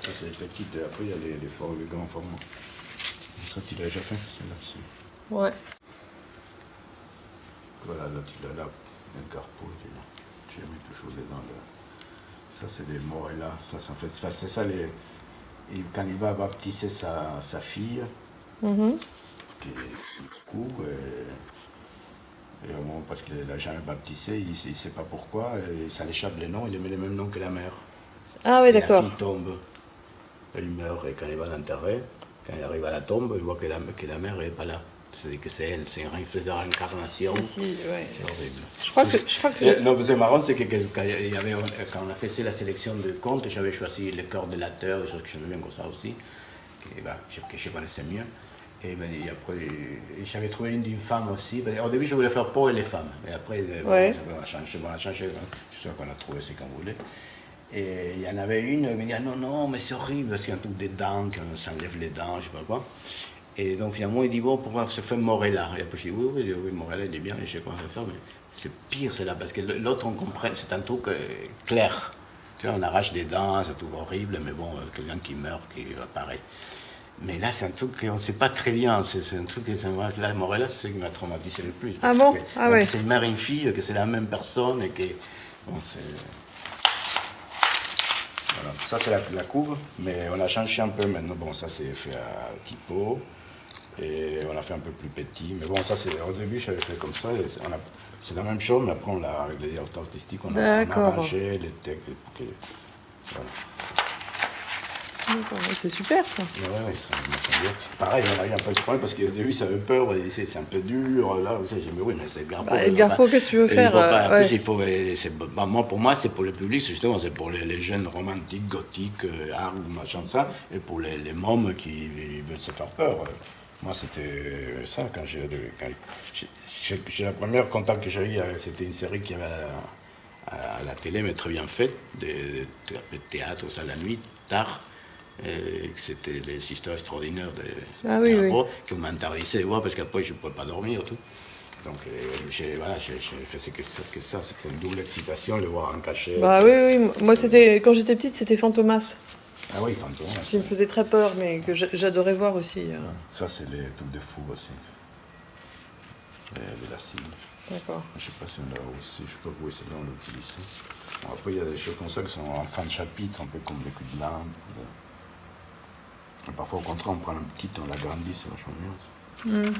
Ça, c'est les petites. Après, il y a les grands formats. Ça, tu l'as déjà fait, celle-là. Ouais. Voilà, là, tu l'as là. Le carreau, tu as mis toujours dedans. Là. Ça, c'est des morellas. Ça, en fait, c'est ça, quand il va baptiser sa fille, qui est fou, et au moment, parce qu'il l'a jamais baptisé, il ne sait pas pourquoi, et ça l'échappe les noms, il met le même nom que la mère. Ah oui, Et d'accord. la fille tombe, elle meurt, et quand il va l'enterrer, quand il arrive à la tombe, il voit que la mère n'est pas là. C'est que c'est elle, c'est un reflet de réincarnation. Si, ouais. C'est horrible. Je crois que Non, c'est marrant, c'est que quand on a fait la sélection de contes, j'avais choisi Le cœur de la terre, des choses que j'aimais bien comme ça aussi, que je connaissais mieux. Et après, j'avais trouvé une femme aussi. Au début, je voulais faire Paul et les femmes. Mais après, on a changé. Je sais qu'on a trouvé ce qu'on voulait. Et il y en avait une, elle me dit, ah, non, mais c'est horrible, parce qu'il y a un truc des dents, qu'on s'enlève les dents, je sais pas quoi. Et donc finalement, il dit, bon, pourquoi se fait Morella? Et après, je dis, oui, Morella, il est bien, je sais quoi on va faire, mais c'est pire, c'est là, parce que l'autre, on comprend, c'est un truc clair. Tu vois, on arrache des dents, c'est tout horrible, mais bon, quelqu'un qui meurt, qui apparaît. Mais là, c'est un truc qu'on ne sait pas très bien. C'est un truc là, Morella, c'est ce qui m'a traumatisé le plus. Ah bon? Ah ouais. C'est une mère et une fille, que c'est la même personne, et que. Bon, voilà. Ça, c'est la couve, mais on a changé un peu maintenant. Bon, ça, c'est fait à petit pot, et on a fait un peu plus petit. Mais bon, ça, au début, j'avais fait comme ça, et c'est la même chose, mais après, avec les directeurs artistiques, on a arrangé les textes. Voilà. C'est super, ça. Ouais, ça bien. Pareil, on a eu un peu de problème parce qu'au début, ça avait peur, c'est un peu dur. Là, j'ai dit, mais oui, mais c'est Edgar Poe. Edgar Poe, qu'est-ce que tu veux faire pour moi, c'est pour le public, justement, c'est pour les jeunes romantiques, gothiques, art, machin, ça, et pour les mômes qui veulent se faire peur. Moi, c'était ça, quand la première contact que j'ai eu, c'était une série qui avait à la télé, mais très bien faite, de théâtre, ça, la nuit, tard. C'était les histoires extraordinaires de qui m'intéressaient de voir parce qu'après je ne pouvais pas dormir tout. Donc j'ai fait que ça, c'était une double excitation de voir en cachet. Bah oui, moi c'était quand j'étais petite, c'était Fantomas. Ah oui, Fantomas. Qui me faisait très peur, mais que j'adorais voir aussi. Ça c'est les trucs de fou aussi. De la cime. D'accord. Je ne sais pas si on l'a aussi, je ne sais pas où c'est là on l'utilise. Bon, après il y a des choses comme ça qui sont en fin de chapitre, un peu comme les coups de lampe. Et parfois, au contraire, on prend un petit, on l'agrandit, c'est vachement bien.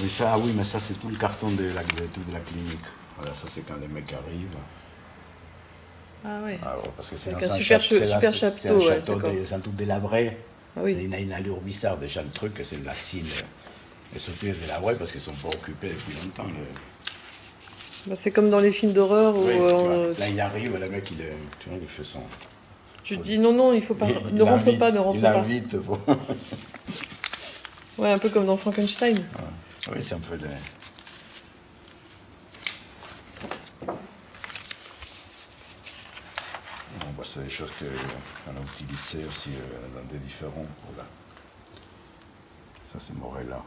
Mais ça, oui, mais ça, c'est tout le carton de la clinique. Voilà, ça, c'est quand les mecs arrivent. Ah oui. Alors, parce que c'est un super château. C'est un truc délabré. Ah oui. C'est une allure bizarre, déjà, le truc, c'est de la cime. Et surtout, il est délabré parce qu'ils ne sont pas occupés depuis longtemps. Bah, c'est comme dans les films d'horreur où... Là, il arrive, le mec, il fait son... Tu dis non, il faut pas. Ne rentre pas. Il invite. Ouais, un peu comme dans Frankenstein. Ouais. Oui, c'est un peu de. Bon, c'est des choses qu'on a utilisées aussi dans des différents. Voilà. Ça, c'est Morella.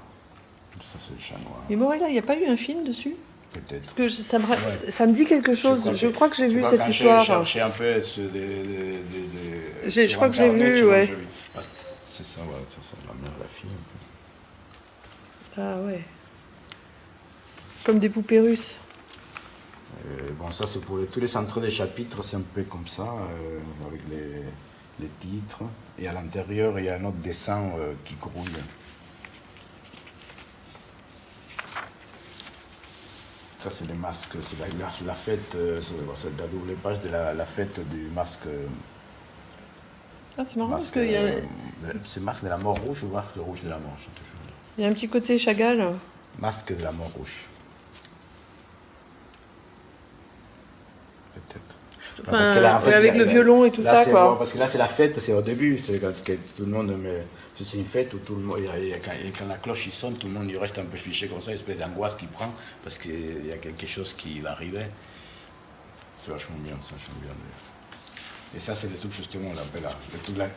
Ça, c'est le chat noir. Et Morella, il n'y a pas eu un film dessus? Peut-être. Parce que ça me dit quelque chose. Je crois que j'ai vu cette histoire. J'ai cherché un peu je crois que j'ai vu, ouais. C'est ça, ouais, c'est la mère, la fille. Ah ouais. Comme des poupées russes. Bon, ça c'est pour tous les centres des chapitres, c'est un peu comme ça, avec les titres. Et à l'intérieur, il y a un autre dessin qui grouille. Ça, c'est les masques, c'est la fête, c'est la double page de la fête du masque. Ah, c'est marrant parce qu'il y a... C'est masque de la mort rouge, ou masque rouge de la mort. Il y a un petit côté Chagall. Masque de la mort rouge. Peut-être. Enfin, là, en fait, avec le violon et tout ça, quoi. Bon, parce que là, c'est la fête, c'est au début. C'est quand tout le monde... C'est une fête où tout le monde... Quand la cloche sonne, tout le monde il reste un peu fiché comme ça, une espèce d'angoisse qui prend, parce qu'il y a quelque chose qui va arriver. C'est vachement bien, ça, j'aime bien. Et ça, c'est le truc, justement,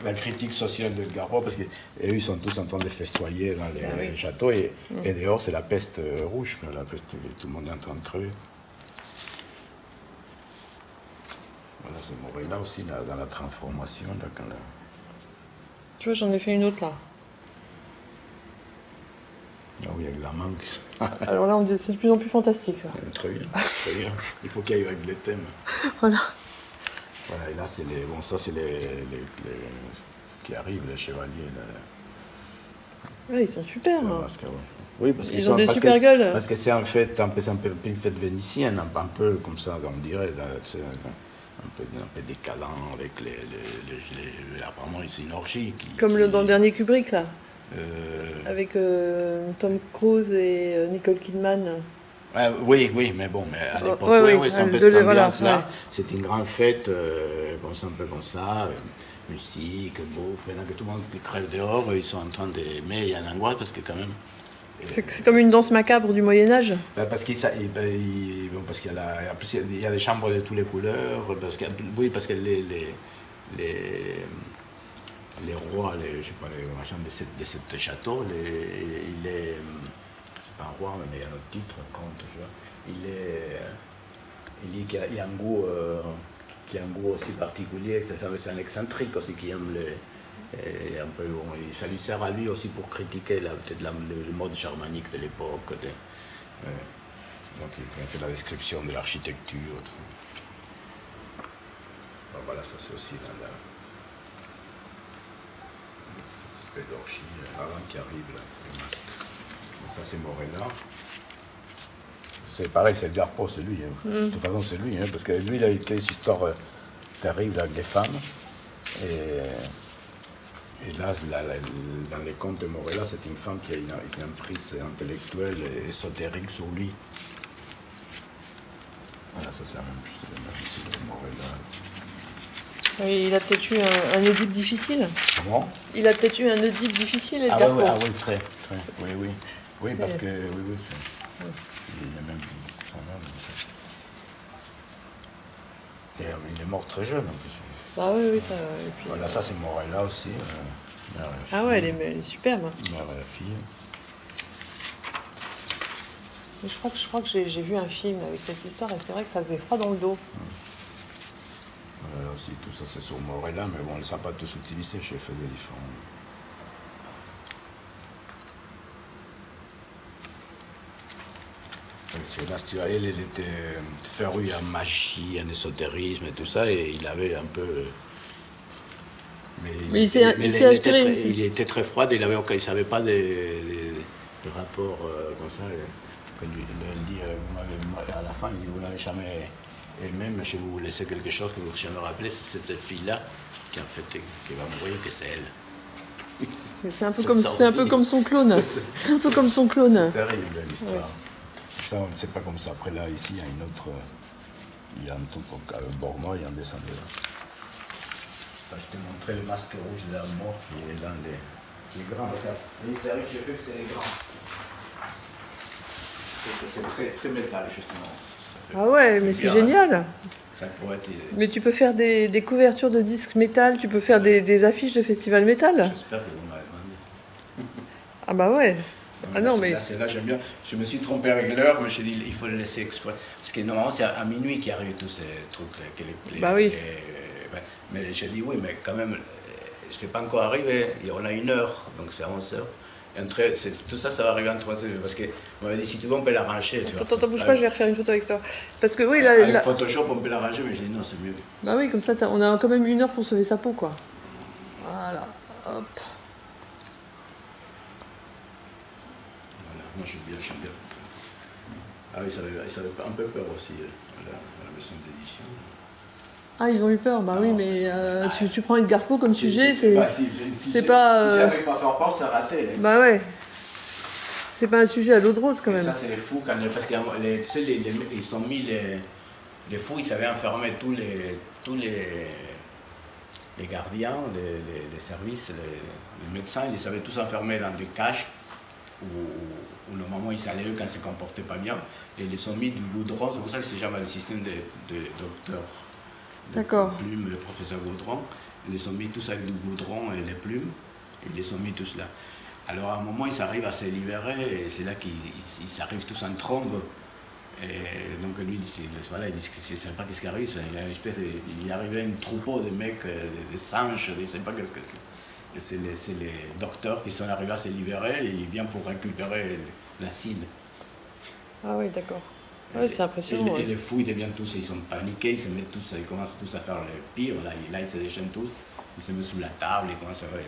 la critique sociale d'Edgar Poe, parce qu'eux, ils sont tous en train de festoyer dans les châteaux, et dehors, c'est la peste rouge, la peste, tout le monde est en train de crever. Voilà, c'est Morella aussi, là, dans la transformation. Là, Tu vois, j'en ai fait une autre là. Ah oui, avec la manque. Alors là, c'est de plus en plus fantastique. Très bien, très bien. Il faut qu'il y aille avec les thèmes. Voilà. Voilà, et là, c'est les. Bon, ça, c'est les qui arrivent, les chevaliers. Ouais, ils sont super. Hein. Oui, parce ils ont des super gueules. Parce que c'est en fait un peu une fête vénitienne, un peu comme ça, on dirait. Là, un peu décalant avec apparemment, c'est une orgie. Comme dans le dernier Kubrick, là. Avec Tom Cruise et Nicole Kidman. Oui, mais bon, mais à l'époque, c'est un peu cette ambiance-là. C'est une grande fête, un peu comme ça, musique, bouffe, maintenant que tout le monde crève dehors, ils sont en train de... Mais il y a un angoisse parce que quand même... C'est comme une danse macabre du Moyen-Âge. Parce qu'il y a des chambres de toutes les couleurs, parce que les rois, je sais pas, les machins de ce château, il est... C'est pas un roi, mais il y a un autre titre, comte, tu vois. Il y a un goût... qui a un goût aussi particulier, c'est un excentrique aussi qui aime un peu, bon, ça lui sert à lui aussi pour critiquer peut-être le mode germanique de l'époque. Donc il fait la description de l'architecture. Bon, voilà, ça c'est aussi dans cette espèce d'orgie, la lampe qui arrive là, le masque. Donc, ça c'est Morella. C'est pareil, c'est Edgar Poe, c'est lui. Hein. De toute façon, c'est lui, hein, parce que lui, il a été une histoire terrible avec les femmes. Et là, dans les contes de Morella, c'est une femme qui a une emprise intellectuelle et ésotérique sur lui. Voilà, ça c'est la même chose de Morella. Oui, il a peut-être eu un Oedipe difficile. Comment ? Il a peut-être eu un Oedipe difficile, Edgar Poe. Oui, très. Oui, parce que... Oui, c'est... Il est même... Et il est mort très jeune, en plus. Ah oui, ça... Et puis, voilà, ça c'est Morella aussi. Ah ouais, elle est superbe. Mère et la fille. Je crois que j'ai vu un film avec cette histoire et c'est vrai que ça faisait froid dans le dos. Voilà, aussi, tout ça c'est sur Morella, mais bon, ils ne sont pas tous utilisés chez Federico. Elle était férue en magie, en ésotérisme et tout ça, et il avait un peu... Mais il s'est inspiré. Il était très froid, il ne savait pas des rapports comme ça. Elle dit, à la fin, il dit, vous n'avez jamais... Et même si vous laissez quelque chose que vous ne jamais rappelé, c'est cette fille-là qui va mourir, que c'est elle. C'est un peu comme son clone. C'est un peu comme son clone. C'est terrible l'histoire. Ouais. Ça, on ne sait pas comme ça. Après, là, ici, il y a une autre... Il y a un truc au Borno, il y a un dessin de là. Je t'ai montré le masque rouge de la mort qui est dans les grands. Les séries que j'ai fait, c'est les grands. C'est très, très métal, justement. Ah ouais, mais c'est génial. Ça pourrait être... Mais tu peux faire des couvertures de disques métal, tu peux faire des affiches de festival métal. J'espère que vous m'avez demandé. Ah bah ouais. Ah non, mais... Là, j'aime bien. Je me suis trompé avec l'heure, mais j'ai dit il faut le laisser exploiter. Parce que normalement, c'est à minuit qu'il arrive tous ces trucs. Bah oui. Mais j'ai dit oui, mais quand même, c'est pas encore arrivé. On a 1 heure, donc c'est à 11h. Tout ça, ça va arriver en 3 heures. Parce que on m'avait dit si tu veux, on peut l'arranger. Attends, bouge pas, je vais refaire une photo avec toi. Parce que oui, avec Photoshop, on peut l'arranger, mais j'ai dit non, c'est mieux. Bah oui, comme ça, on a quand même 1 heure pour sauver sa peau, quoi. Voilà, hop. Voilà, moi j'aime bien. Ah oui, ça avait un peu peur aussi, la maison d'édition. Ah, ils ont eu peur, bah oui, mais tu prends Edgar Poe comme sujet, c'est pas... Si j'avais pas fait en poste, c'est raté. Bah ouais. C'est pas un sujet à l'eau de rose, quand même. Ça, c'est les fous, parce qu'ils ont mis les fous, ils avaient enfermé tous les gardiens, les services, les médecins, ils les avaient tous enfermés dans des cages où normalement ils allaient eux quand ils ne se comportaient pas bien, et ils les ont mis du goudron, c'est pour ça que c'est jamais le système de docteur. D'accord. Plumes, le professeur Gaudron, ils les ont mis tous avec du goudron et les plumes, ils les ont mis tous là. Alors à un moment, ils arrivent à se libérer, et c'est là qu'ils arrivent tous en trombe Et donc lui, voilà, il dit que c'est sympa qu'est-ce qui arrive. Il est arrivé un troupeau de mecs, des singes, je ne sais pas qu'est-ce que c'est. Et c'est les docteurs qui sont arrivés à se libérer et ils viennent pour récupérer l'acide. Ah oui, d'accord. Ouais, c'est impressionnant. Et les fous, ils deviennent tous, ils sont paniqués, ils commencent tous à faire le pire. Là, ils se déchaînent tous, ils se mettent sous la table, ils commencent à faire.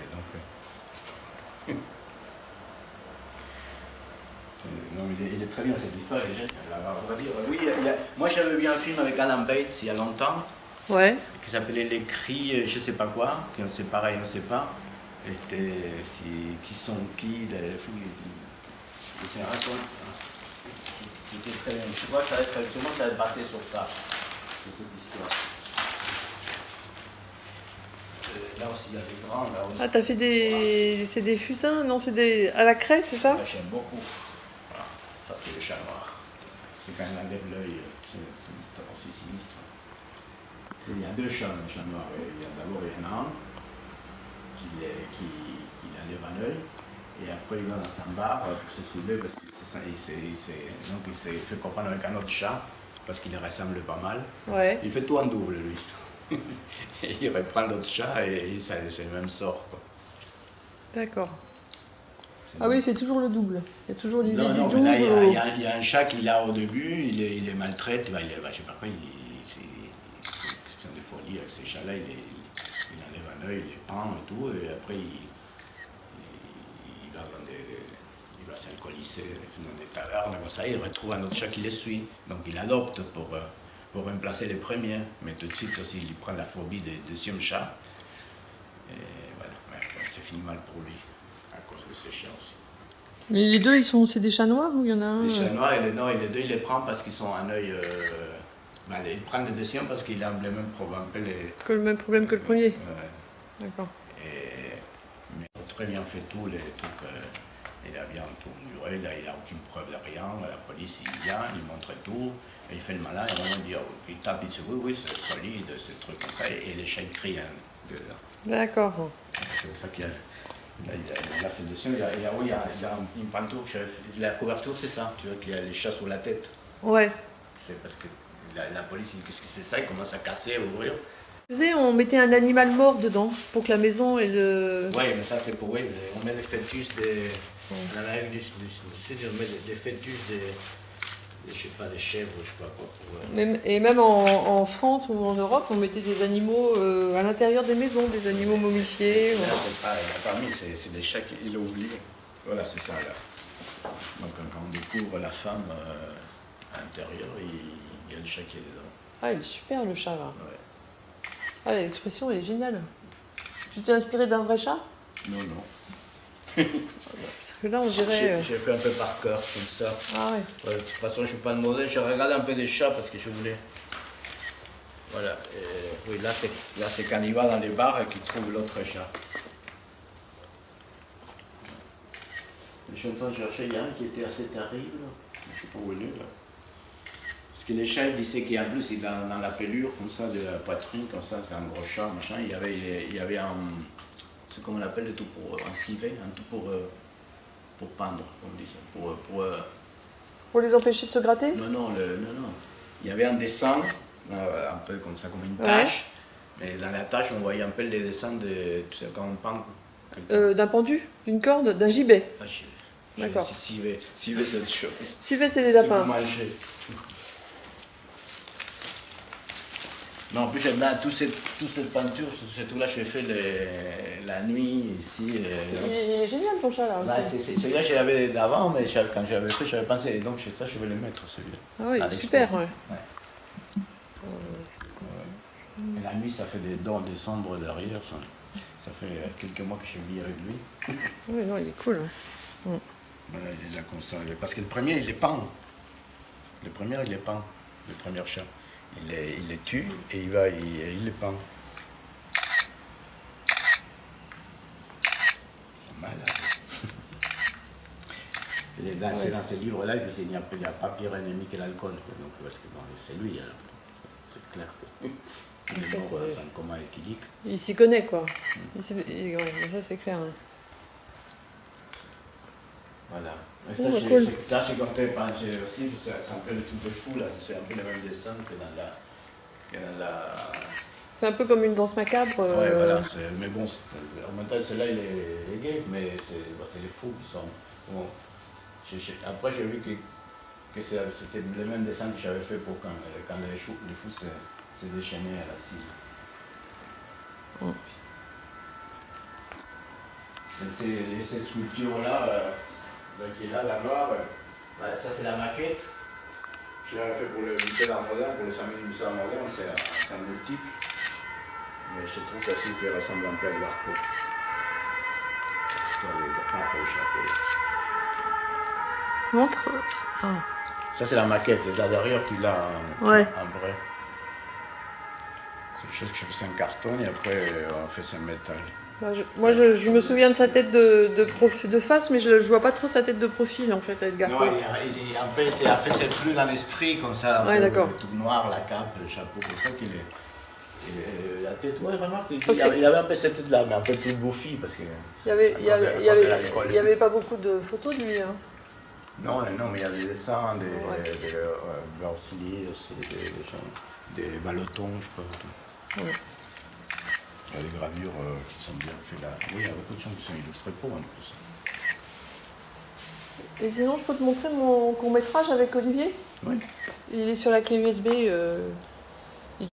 Donc, non, il est très bien cette histoire, elle est géniale. On va dire, oui, moi j'avais vu un film avec Alan Bates il y a longtemps, Ouais. qui s'appelait Les Cris, je sais pas quoi, c'est pareil, on ne sait pas. Qui sont qui, les fous, c'est un raconte. C'était très bien. Je crois que sûrement ça va être basé sur ça, sur cette histoire. Là aussi il y a des grands, là aussi. Ah, t'as fait des... C'est des fusains? Non, c'est des... à la craie, c'est ça? Moi j'aime beaucoup. Voilà. Ça c'est le chat noir. C'est quand il enlève l'œil, c'est aussi sinistre. Il y a deux chats, le chat noir. D'abord il y en a un qui enlève un œil. Et après, il va dans un bar pour se soulever parce qu'il s'est fait comprendre avec un autre chat parce qu'il ressemble pas mal. Ouais. Il fait tout en double, lui. Et il reprend l'autre chat et c'est le même sort. D'accord. Ah oui, c'est toujours le double. Il y a toujours l'idée du double. Là, il y a un chat qu'il a au début, il est maltraité. Je ne sais pas quoi, c'est des folies avec ces chats-là. Il enlève un œil, il les pend et tout. Et après, il va s'alcooliser dans des tavernes, comme ça, il retrouve un autre chat qui les suit. Donc il adopte pour remplacer les premiers. Mais tout de suite aussi, il prend la phobie des deuxièmes chats. Et voilà, c'est fini mal pour lui, à cause de ces chiens aussi. Mais les deux, c'est des chats noirs ou il y en a un? Les chats noirs, les deux, il les prend parce qu'ils ont un œil... il prend les deuxièmes parce qu'il a le même problème que le même problème que le premier. D'accord. Mais il a très bien fait tout, les trucs, il a bien tout muré, là, il n'a aucune preuve de rien, la police il vient, il montre tout, il fait le malin, et on dit, il tape, il dit oui, c'est solide, c'est truc comme ça, et les chats crient. D'accord. C'est pour ça qu'il y a, là c'est dessus, il y a une pantoufle, la couverture c'est ça, tu vois qu'il y a les chats sur la tête. Ouais. C'est parce que la police dit qu'est-ce que c'est ça, il commence à casser, à ouvrir. On mettait un animal mort dedans pour que la maison ait le... Oui, mais ça c'est pour oui, on met des fœtus on met des fœtus je sais pas, des chèvres, je sais pas quoi. Et même en France ou en Europe, on mettait des animaux à l'intérieur des maisons, des animaux momifiés. Là, c'est pas parmi, c'est des chats qu'il a oublié. Voilà, c'est ça là. Donc quand on découvre la femme à l'intérieur, il y a le chat qui est dedans. Ah, il est super le chat là. Ouais. Ah, l'expression elle est géniale. Tu t'es inspiré d'un vrai chat? Non, non. Parce que là on dirait... J'ai fait un peu par cœur comme ça. Ah ouais. Ouais, de toute façon, je ne suis pas de modèle, j'ai regardé un peu des chats parce que je voulais. Voilà. Oui, là c'est quand il va dans les bars et qu'il trouve l'autre chat. Je suis en train de chercher, il y a un qui était assez terrible. Je ne sais pas où il est là. Parce que les chats, ils disaient qu'en plus, il a dans la pelure, comme ça, de la poitrine, comme ça, c'est un gros chat, machin. Il y avait un. C'est comme on l'appelle, le tout pour un civet, un tout pour pendre, comme on dit ça. Pour les empêcher de se gratter? Non. Il y avait un dessin, un peu comme ça, comme une tache. Ouais. Mais dans la tache, on voyait un peu les dessins de. Tu sais, quand on pend. D'un pendu? D'une corde? D'un gibet? Ah, d'accord. Civet, c'est autre chose. Civet, c'est les lapins. Non, en plus j'aime bien toute cette peinture, tout là j'ai fait la nuit ici. Il est génial ton chat là. Bah, celui-là je l'avais d'avant, mais quand j'avais fait, j'avais pensé, et donc ça je vais le mettre celui-là. Ah oui, super, ouais. Et la nuit ça fait des dents, des sombres derrière, ça fait quelques mois que je vis avec lui. Oui, non, il est cool. Hein. Voilà, il les a conservés. Parce que le premier il les pend. Le premier chat. Il les tue et il les pend. C'est malade. C'est dans ces livres-là qu'il n'y a pas pire ennemi que l'alcool. Donc, parce que c'est lui, alors. C'est clair. Il est mort dans un coma éthylique. Il s'y connaît, quoi. Ça, c'est clair. Hein. Voilà. Mais ça, cool. là, j'ai compté aussi, c'est un peu le truc de fou, là. C'est un peu le même dessin que dans la... C'est un peu comme une danse macabre. Ouais, voilà. Mais bon, en même temps, celui-là, il est gay, mais c'est les fous qui sont... Bon, après, j'ai vu que c'était le même dessin que j'avais fait pour quand les fous se déchaînaient à la cime. Mm. Et cette sculpture-là, qui est là, la noire, ça c'est la maquette. Je l'avais fait pour le musée d'art moderne, pour le 5000 du musée d'art moderne, c'est un multiple. Mais je trouve aussi qu'il ressemble un peu à Garpo. Montre. Ah. Ça c'est la maquette, les derrière qu'il a en vrai. C'est quelque chose que c'est un carton et après on fait ça en métal. Moi, je me souviens de sa tête de face, mais je vois pas trop sa tête de profil en fait, Edgar. Non, il est un peu, c'est plus dans l'esprit comme ça, ouais, d'accord. Tout noir, la cape, le chapeau, c'est ça qu'il est. La tête, ouais, remarque, il avait un peu cette tête-là, mais un peu plus bouffi parce que. Il y avait pas beaucoup de photos de lui. Hein. Non, mais il y a des dessins, des Borsilliers, des ballotons, je crois. Ouais. Il y a des gravures qui sont bien faites là. Oui, il y a beaucoup de gens qui sont illustrés pour en plus. Et sinon, je peux te montrer mon court-métrage avec Olivier ? Oui. Il est sur la clé USB.